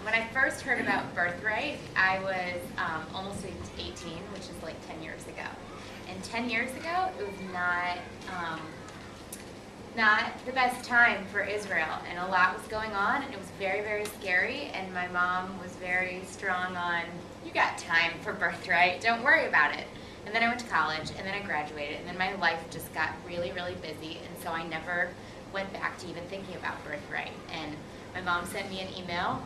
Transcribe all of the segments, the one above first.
when I first heard about Birthright, I was almost 18, which is like 10 years ago. And 10 years ago, it was not the best time for Israel, and a lot was going on, and it was very, very scary. And my mom was very strong on, you got time for Birthright, don't worry about it. And then I went to college, and then I graduated, and then my life just got really, really busy, and so I never went back to even thinking about Birthright. And my mom sent me an email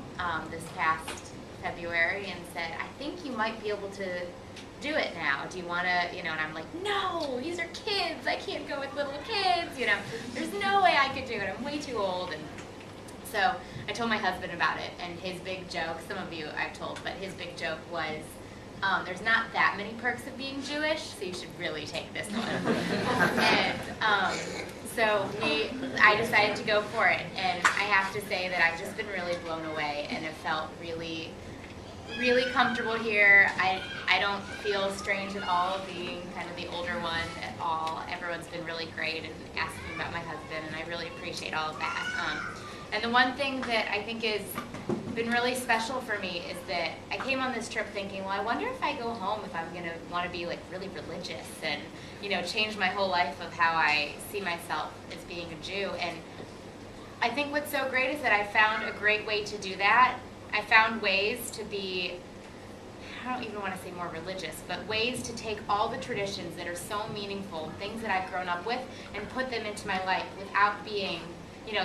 this past February and said, I think you might be able to do it now. Do you want to, and I'm like, no, these are kids. I can't go with little kids. There's no way I could do it. I'm way too old. And so I told my husband about it, and his big joke, some of you I've told, but his big joke was, there's not that many perks of being Jewish, so you should really take this one. And so I decided to go for it, and I have to say that I've just been really blown away, and have felt really, really comfortable here. I don't feel strange at all being kind of the older one at all. Everyone's been really great and asking about my husband, and I really appreciate all of that. And the one thing that I think has been really special for me is that I came on this trip thinking, well, I wonder if I go home if I'm going to want to be like really religious and, change my whole life of how I see myself as being a Jew. And I think what's so great is that I found a great way to do that. I found ways to be, I don't even want to say more religious, but ways to take all the traditions that are so meaningful, things that I've grown up with, and put them into my life without being,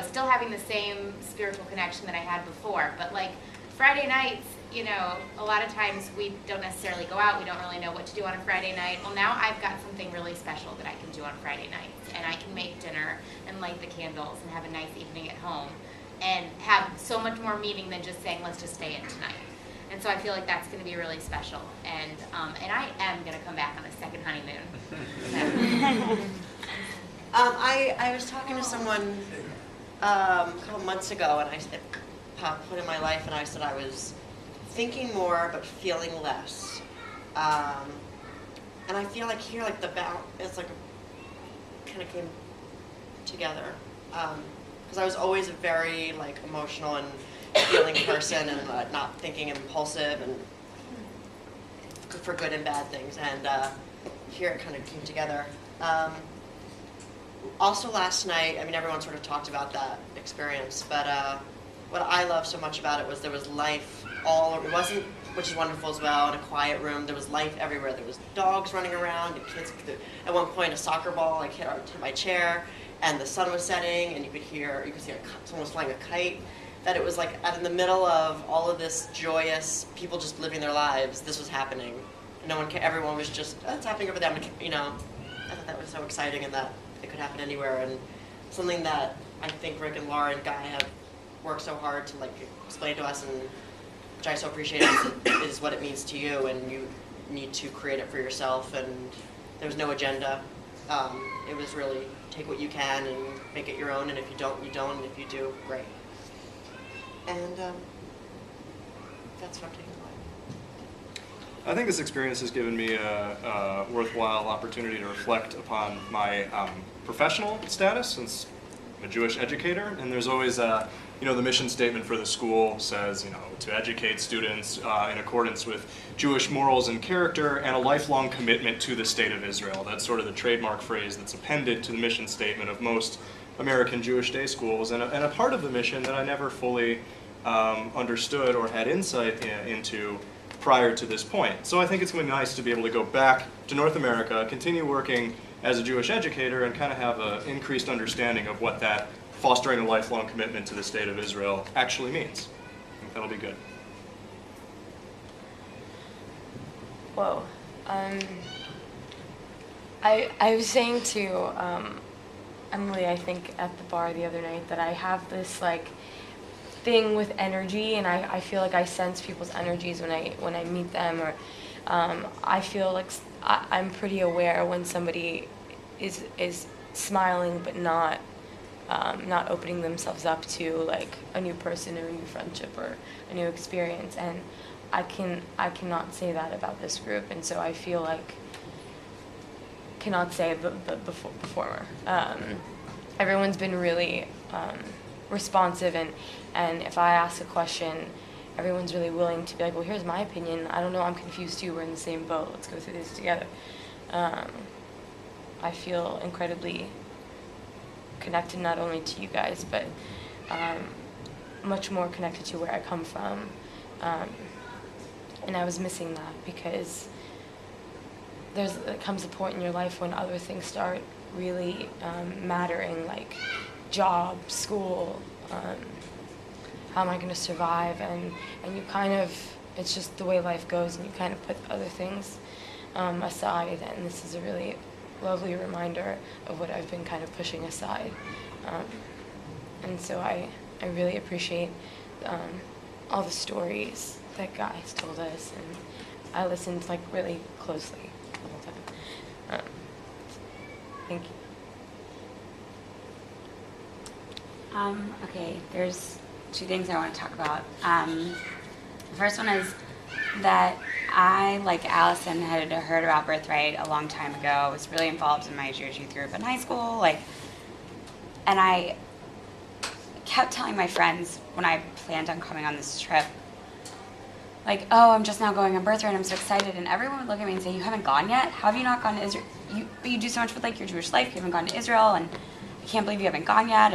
still having the same spiritual connection that I had before. But like Friday nights, a lot of times we don't necessarily go out. We don't really know what to do on a Friday night. Well, now I've got something really special that I can do on Friday nights. And I can make dinner and light the candles and have a nice evening at home and have so much more meaning than just saying, let's just stay in tonight. And so I feel like that's going to be really special. And I am going to come back on a second honeymoon. I was talking to someone a couple months ago, and I said, put in my life, and I said I was thinking more but feeling less. And I feel like here, like the balance, it's like kind of came together. Because I was always a very like emotional and feeling person, and not thinking, and impulsive, and for good and bad things. And here it kind of came together. Also last night, everyone sort of talked about that experience, but what I loved so much about it was there was life it wasn't, which is wonderful as well, in a quiet room. There was life everywhere. There was dogs running around, and kids. At one point, a soccer ball like hit my chair, and the sun was setting, and you could see someone was flying a kite. That it was like in the middle of all of this joyous people just living their lives, this was happening. Everyone was just, it's happening over there. I thought that was so exciting, and that it could happen anywhere, and something that I think Rick and Laura and Guy have worked so hard to like explain to us, and which I so appreciate, is what it means to you, and you need to create it for yourself, and there's no agenda. It was really take what you can and make it your own, and if you don't, you don't, and if you do, great. And that's what I'm taking away. I think this experience has given me a worthwhile opportunity to reflect upon my professional status, since I'm a Jewish educator, and there's always the mission statement for the school says, to educate students in accordance with Jewish morals and character, and a lifelong commitment to the state of Israel. That's sort of the trademark phrase that's appended to the mission statement of most American Jewish day schools, and a part of the mission that I never fully understood or had insight into prior to this point. So I think it's going to be nice to be able to go back to North America, continue working as a Jewish educator, and kind of have an increased understanding of what that fostering a lifelong commitment to the state of Israel actually means. I think that'll be good. Whoa. I was saying to Emily, I think, at the bar the other night, that I have this like thing with energy, and I feel like I sense people's energies when I meet them, or I feel like I'm pretty aware when somebody is smiling but not opening themselves up to like a new person or a new friendship or a new experience, and I cannot say that about this group, and so I feel like cannot say the former. Everyone's been really responsive, and if I ask a question, everyone's really willing to be like, well, here's my opinion. I don't know, I'm confused too. We're in the same boat. Let's go through this together. I feel incredibly connected not only to you guys, but much more connected to where I come from. And I was missing that because there comes a point in your life when other things start really mattering, like job, school, how am I going to survive, and you kind of, it's just the way life goes, and you kind of put other things aside, and this is a really lovely reminder of what I've been kind of pushing aside. And so I really appreciate all the stories that guys told us, and I listened like really closely the whole time. Thank you. Okay, there's two things I want to talk about. The first one is that I, like Allison, had heard about Birthright a long time ago. I was really involved in my Jewish youth group in high school, and I kept telling my friends when I planned on coming on this trip, like, oh, I'm just now going on Birthright, I'm so excited, and everyone would look at me and say, you haven't gone yet? How have you not gone to Israel? You do so much with like your Jewish life, you haven't gone to Israel, and I can't believe you haven't gone yet.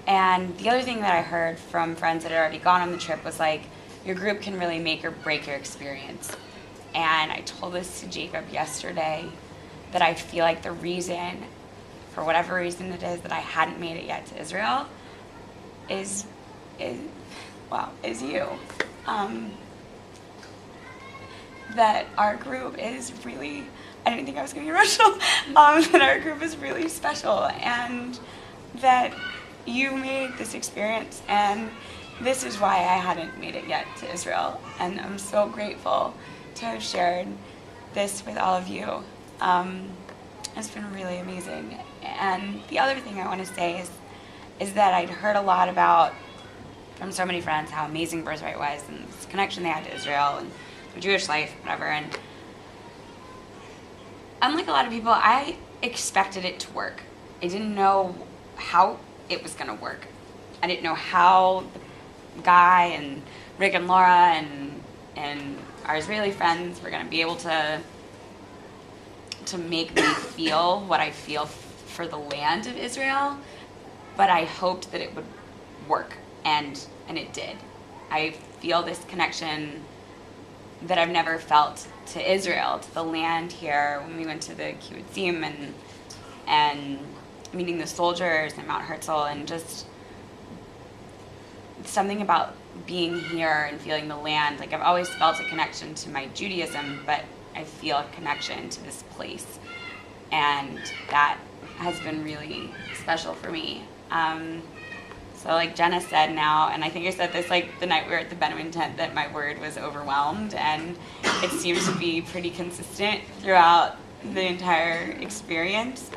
And the other thing that I heard from friends that had already gone on the trip was like, your group can really make or break your experience. And I told this to Jacob yesterday, that I feel like the reason, for whatever reason it is, that I hadn't made it yet to Israel is you. That our group is really, I didn't think I was going to get emotional, that our group is really special, and that you made this experience, and this is why I hadn't made it yet to Israel. And I'm so grateful to have shared this with all of you. It's been really amazing. And the other thing I want to say is that I'd heard a lot about, from so many friends, how amazing Birthright was, and this connection they had to Israel, and their Jewish life, whatever. And unlike a lot of people, I expected it to work. I didn't know how it was going to work. I didn't know how Guy and Rick and Laura and our Israeli friends were going to be able to make me feel what I feel for the land of Israel, but I hoped that it would work, and it did. I feel this connection that I've never felt to Israel, to the land here, when we went to the kibbutzim and meeting the soldiers in Mount Herzl, and just something about being here and feeling the land. Like, I've always felt a connection to my Judaism, but I feel a connection to this place, and that has been really special for me. So like Jenna said now, and I think I said this like the night we were at the Benjamin tent, that my word was overwhelmed, and it seems to be pretty consistent throughout the entire experience.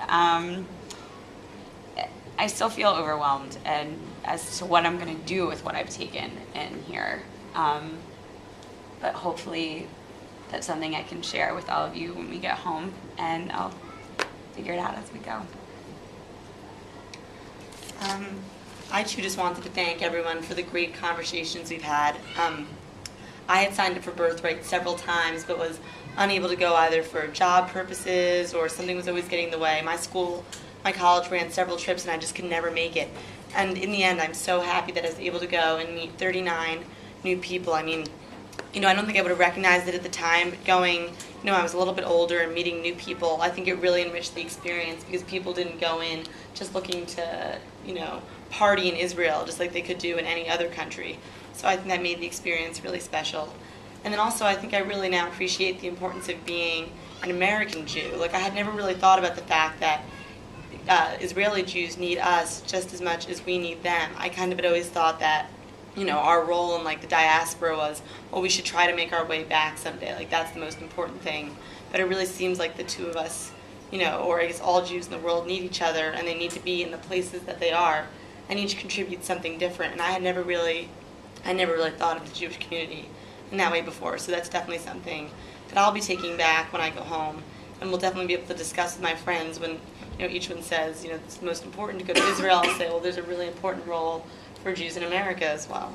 I still feel overwhelmed and as to what I'm going to do with what I've taken in here. But hopefully that's something I can share with all of you when we get home, and I'll figure it out as we go. I too just wanted to thank everyone for the great conversations we've had. I had signed up for Birthright several times, but was unable to go either for job purposes or something was always getting in the way. My college ran several trips and I just could never make it. And in the end, I'm so happy that I was able to go and meet 39 new people. I mean, I don't think I would have recognized it at the time, but going, I was a little bit older and meeting new people, I think it really enriched the experience, because people didn't go in just looking to, party in Israel just like they could do in any other country. So I think that made the experience really special. And then also I think I really now appreciate the importance of being an American Jew. Like, I had never really thought about the fact that Israeli Jews need us just as much as we need them. I kind of had always thought that, our role in like the diaspora was, well, we should try to make our way back someday. Like, that's the most important thing. But it really seems like the two of us, or I guess all Jews in the world need each other, and they need to be in the places that they are, and each contribute something different. And I never really thought of the Jewish community in that way before. So that's definitely something that I'll be taking back when I go home, and we'll definitely be able to discuss with my friends when, each one says, it's most important to go to Israel. I'll say, well, there's a really important role for Jews in America as well.